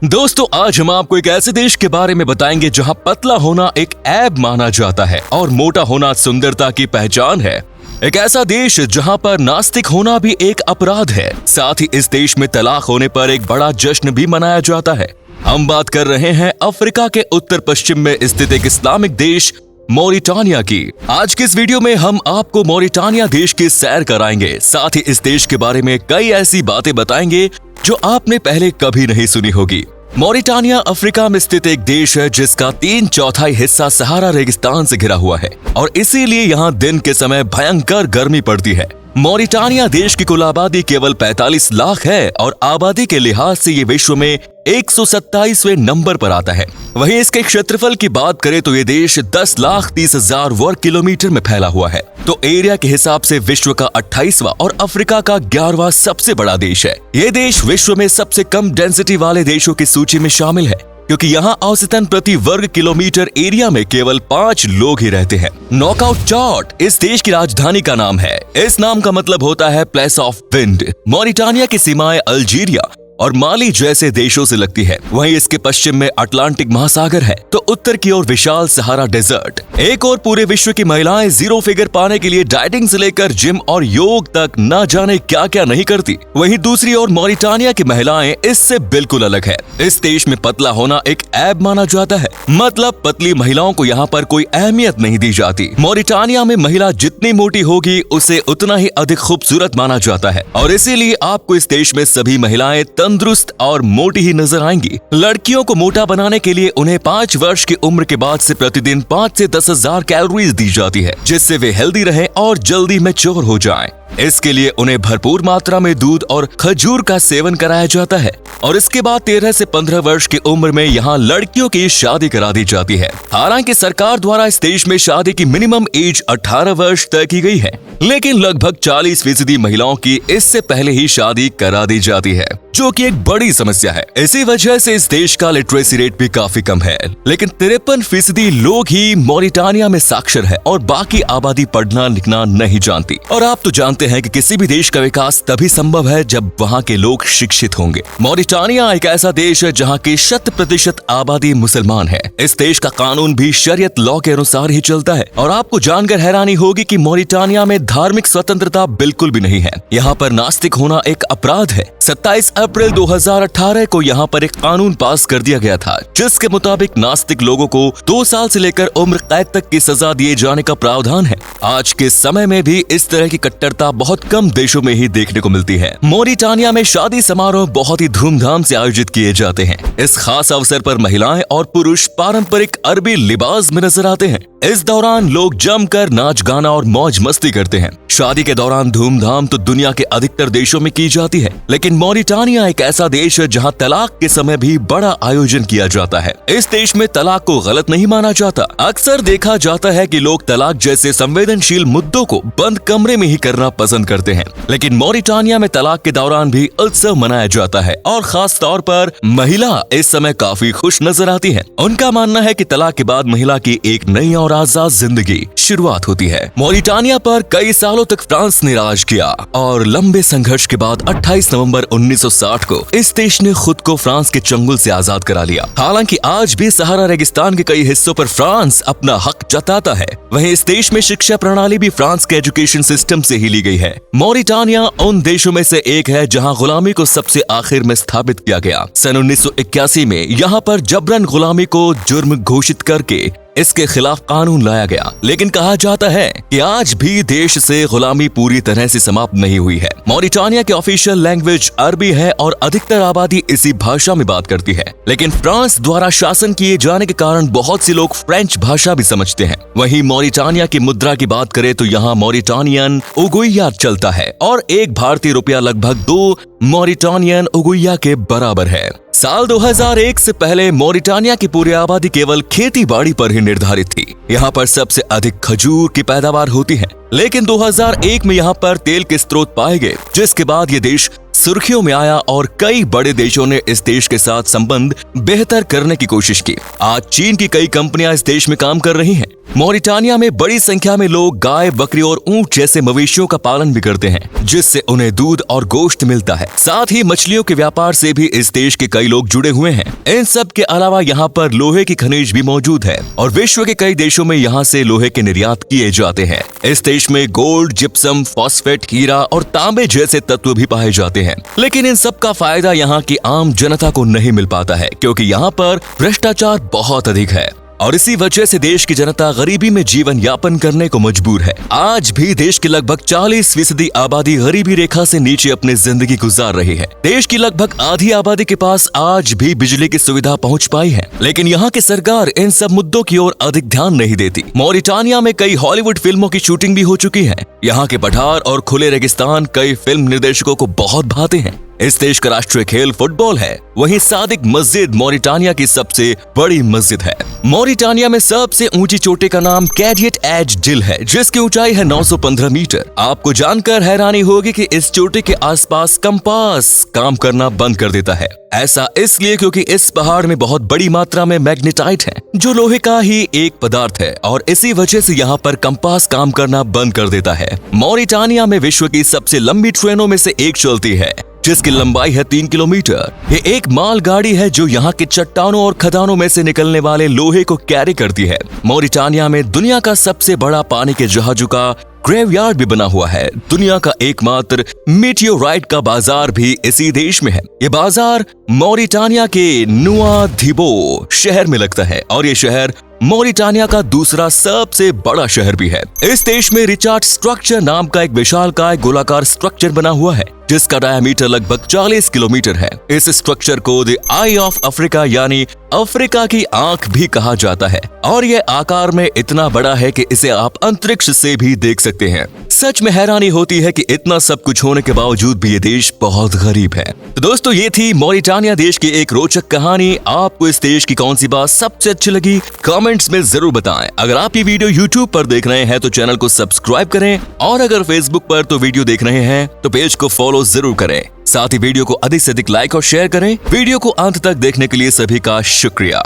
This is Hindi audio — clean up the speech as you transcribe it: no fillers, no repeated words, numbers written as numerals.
दोस्तों आज हम आपको एक ऐसे देश के बारे में बताएंगे जहां पतला होना एक ऐब माना जाता है और मोटा होना सुंदरता की पहचान है। एक ऐसा देश जहां पर नास्तिक होना भी एक अपराध है। साथ ही इस देश में तलाक होने पर एक बड़ा जश्न भी मनाया जाता है। हम बात कर रहे हैं अफ्रीका के उत्तर पश्चिम में स्थित एक इस्लामिक देश मोरिटानिया की। आज के इस वीडियो में हम आपको मोरिटानिया देश की सैर कराएंगे। साथ ही इस देश के बारे में कई ऐसी बातें बताएंगे जो आपने पहले कभी नहीं सुनी होगी। मोरिटानिया अफ्रीका में स्थित एक देश है जिसका 3/4 हिस्सा सहारा रेगिस्तान से घिरा हुआ है और इसीलिए यहाँ दिन के समय भयंकर गर्मी पड़ती है। मोरिटानिया देश की कुल आबादी केवल 45 लाख है और आबादी के लिहाज से ये विश्व में 127वें नंबर पर आता है। वहीं इसके क्षेत्रफल की बात करें तो ये देश 10,30,000 वर्ग किलोमीटर में फैला हुआ है। तो एरिया के हिसाब से विश्व का 28वां और अफ्रीका का 11वां सबसे बड़ा देश है। ये देश विश्व में सबसे कम डेंसिटी वाले देशों की सूची में शामिल है क्योंकि यहाँ औसतन प्रति वर्ग किलोमीटर एरिया में केवल 5 लोग ही रहते हैं। नॉकआउट चार्ट इस देश की राजधानी का नाम है। इस नाम का मतलब होता है प्लेस ऑफ विंड। मोरिटानिया की सीमाएं अल्जीरिया और माली जैसे देशों से लगती है। वहीं इसके पश्चिम में अटलांटिक महासागर है तो उत्तर की ओर विशाल सहारा डेजर्ट। एक और पूरे विश्व की महिलाएं जीरो फिगर पाने के लिए डाइटिंग से लेकर जिम और योग तक न जाने क्या क्या नहीं करती। वहीं दूसरी ओर मोरिटानिया की महिलाएं इससे बिल्कुल अलग है। इस देश में पतला होना एक ऐब माना जाता है, मतलब पतली महिलाओं को यहाँ पर कोई अहमियत नहीं दी जाती। मोरिटानिया में महिला जितनी मोटी होगी उसे उतना ही अधिक खूबसूरत माना जाता है और इसीलिए आपको इस देश में सभी महिलाएं तंदुरुस्त और मोटी ही नजर आएंगी। लड़कियों को मोटा बनाने के लिए उन्हें 5 वर्ष की उम्र के बाद से प्रतिदिन 5 से 10,000 कैलोरीज दी जाती है जिससे वे हेल्दी रहें और जल्दी मैच्योर हो जाएं। इसके लिए उन्हें भरपूर मात्रा में दूध और खजूर का सेवन कराया जाता है और इसके बाद 13 से 15 वर्ष की उम्र में यहाँ लड़कियों की शादी करा दी जाती है। हालांकि सरकार द्वारा इस देश में शादी की मिनिमम एज 18 वर्ष तय की गई है, लेकिन लगभग 40% महिलाओं की इससे पहले ही शादी करा दी जाती है, जो कि एक बड़ी समस्या है। इसी वजह से इस देश का लिटरेसी रेट भी काफी कम है, लेकिन 53% लोग ही मोरिटानिया में साक्षर है और बाकी आबादी पढ़ना लिखना नहीं जानती। और आप तो जानते हैं कि किसी भी देश का विकास तभी संभव है जब वहाँ के लोग शिक्षित होंगे। मोरिटानिया एक ऐसा देश है जहाँ की 100% आबादी मुसलमान है। इस देश का कानून भी शरीयत लॉ के अनुसार ही चलता है और आपको जानकर हैरानी होगी कि मोरिटानिया में धार्मिक स्वतंत्रता बिल्कुल भी नहीं है। यहाँ पर नास्तिक होना एक अपराध है। 27 अप्रैल 2018 को यहाँ पर एक कानून पास कर दिया गया था जिसके मुताबिक नास्तिक लोगों को 2 साल से लेकर उम्र कैद तक की सजा दिए जाने का प्रावधान है। आज के समय में भी इस तरह की कट्टरता बहुत कम देशों में ही देखने को मिलती है। मोरिटानिया में शादी समारोह बहुत ही धूमधाम से आयोजित किए जाते हैं। इस खास अवसर पर महिलाएं और पुरुष पारंपरिक अरबी लिबास में नजर आते हैं। इस दौरान लोग जमकर नाच गाना और मौज मस्ती करते हैं। शादी के दौरान धूमधाम तो दुनिया के अधिकतर देशों में की जाती है, लेकिन मोरिटानिया एक ऐसा देश है जहां तलाक के समय भी बड़ा आयोजन किया जाता है। इस देश में तलाक को गलत नहीं माना जाता। अक्सर देखा जाता है कि लोग तलाक जैसे संवेदनशील मुद्दों को बंद कमरे में ही करना पसंद करते हैं, लेकिन मोरिटानिया में तलाक के दौरान भी उत्सव मनाया जाता है और खास तौर पर महिला इस समय काफी खुश नजर आती है। उनका मानना है कि तलाक के बाद महिला की एक नई और आजाद जिंदगी शुरुआत होती है। मोरिटानिया पर कई सालों तक फ्रांस ने राज किया और लंबे संघर्ष के बाद 28 नवंबर 1960 को इस देश ने खुद को फ्रांस के चंगुल से आजाद करा लिया। हालांकि आज भी सहारा रेगिस्तान के कई हिस्सों पर फ्रांस अपना हक जताता है। वहीं इस देश में शिक्षा प्रणाली भी फ्रांस के एजुकेशन सिस्टम से ही ली गई है। मोरिटानिया उन देशों में से एक है जहां गुलामी को सबसे आखिर में स्थापित किया गया। सन 1981 में यहाँ पर जबरन गुलामी को जुर्म घोषित करके इसके खिलाफ कानून लाया गया, लेकिन कहा जाता है कि आज भी देश से गुलामी पूरी तरह से समाप्त नहीं हुई है। मोरिटानिया की ऑफिशियल लैंग्वेज अरबी है और अधिकतर आबादी इसी भाषा में बात करती है, लेकिन फ्रांस द्वारा शासन किए जाने के कारण बहुत से लोग फ्रेंच भाषा भी समझते हैं। वहीं मोरिटानिया की मुद्रा की बात करें तो यहाँ मोरिटानियन उगुइया चलता है और एक भारतीय रुपया लगभग 2 मोरिटानियन उगुइया के बराबर है। साल 2001 से पहले मोरिटानिया की पूरी आबादी केवल खेती बाड़ी पर ही निर्धारित थी। यहाँ पर सबसे अधिक खजूर की पैदावार होती है, लेकिन 2001 में यहाँ पर तेल के स्रोत पाए गए, जिसके बाद ये देश सुर्खियों में आया और कई बड़े देशों ने इस देश के साथ संबंध बेहतर करने की कोशिश की। आज चीन की कई कंपनियां इस देश में काम कर रही हैं। मॉरिटानिया में बड़ी संख्या में लोग गाय, बकरी और ऊंट जैसे मवेशियों का पालन भी करते हैं, जिससे उन्हें दूध और गोश्त मिलता है। साथ ही मछलियों के व्यापार से भी इस देश के कई लोग जुड़े हुए हैं। इन सब के अलावा यहाँ पर लोहे की खनिज भी मौजूद है और विश्व के कई देशों में यहाँ से लोहे के निर्यात किए जाते हैं। इस देश में गोल्ड, जिप्सम, फॉस्फेट, हीरा और तांबे जैसे तत्व भी पाए जाते हैं। लेकिन इन सब का फायदा यहाँ की आम जनता को नहीं मिल पाता है, क्योंकि यहाँ पर भ्रष्टाचार बहुत अधिक है और इसी वजह से देश की जनता गरीबी में जीवन यापन करने को मजबूर है। आज भी देश की लगभग 40% आबादी गरीबी रेखा से नीचे अपनी जिंदगी गुजार रही है। देश की लगभग आधी आबादी के पास आज भी बिजली की सुविधा पहुंच पाई है, लेकिन यहाँ की सरकार इन सब मुद्दों की ओर अधिक ध्यान नहीं देती। मॉरिटानिया में कई हॉलीवुड फिल्मों की शूटिंग भी हो चुकी है। यहाँ के पठार और खुले रेगिस्तान कई फिल्म निर्देशकों को बहुत भाते हैं। इस देश का राष्ट्रीय खेल फुटबॉल है। वहीं सादिक मस्जिद मॉरिटानिया की सबसे बड़ी मस्जिद है। मॉरिटानिया में सबसे ऊंची चोटी का नाम कैडियट एज डिल है, जिसकी ऊंचाई है 915 मीटर। आपको जानकर हैरानी होगी कि इस चोटी के आसपास कंपास काम करना बंद कर देता है। ऐसा इसलिए क्योंकि इस पहाड़ में बहुत बड़ी मात्रा में मैग्नेटाइट है, जो लोहे का ही एक पदार्थ है और इसी वजह से यहाँ पर कंपास काम करना बंद कर देता है। मॉरिटानिया में विश्व की सबसे लंबी ट्रेनों में से एक चलती है, जिसकी लंबाई है 3 किलोमीटर। ये एक माल गाड़ी है जो यहाँ के चट्टानों और खदानों में से निकलने वाले लोहे को कैरी करती है। मॉरिटानिया में दुनिया का सबसे बड़ा पानी के जहाजों का ग्रेवयार्ड भी बना हुआ है। दुनिया का एकमात्र मीटियोराइट का बाजार भी इसी देश में है। ये बाजार मॉरिटानिया के नुआधिबो शहर में लगता है और ये शहर मॉरिटानिया का दूसरा सबसे बड़ा शहर भी है। इस देश में रिचार्ड स्ट्रक्चर नाम का एक विशालकाय गोलाकार स्ट्रक्चर बना हुआ है, जिसका डायमीटर लगभग 40 किलोमीटर है। इस स्ट्रक्चर को द आई ऑफ अफ्रीका यानी अफ्रीका की आंख भी कहा जाता है और यह आकार में इतना बड़ा है कि इसे आप अंतरिक्ष से भी देख सकते हैं। सच में हैरानी होती है कि इतना सब कुछ होने के बावजूद भी ये देश बहुत गरीब है। तो दोस्तों, ये थी मॉरिटानिया देश की एक रोचक कहानी। आपको इस देश की कौन सी बात सबसे अच्छी लगी, कमेंट्स में जरूर बताएं। अगर आप ये वीडियो YouTube पर देख रहे हैं तो चैनल को सब्सक्राइब करें और अगर Facebook पर तो वीडियो देख रहे हैं तो पेज को फॉलो जरूर करें। साथ ही वीडियो को अधिक से अधिक लाइक और शेयर करें। वीडियो को अंत तक देखने के लिए सभी का शुक्रिया।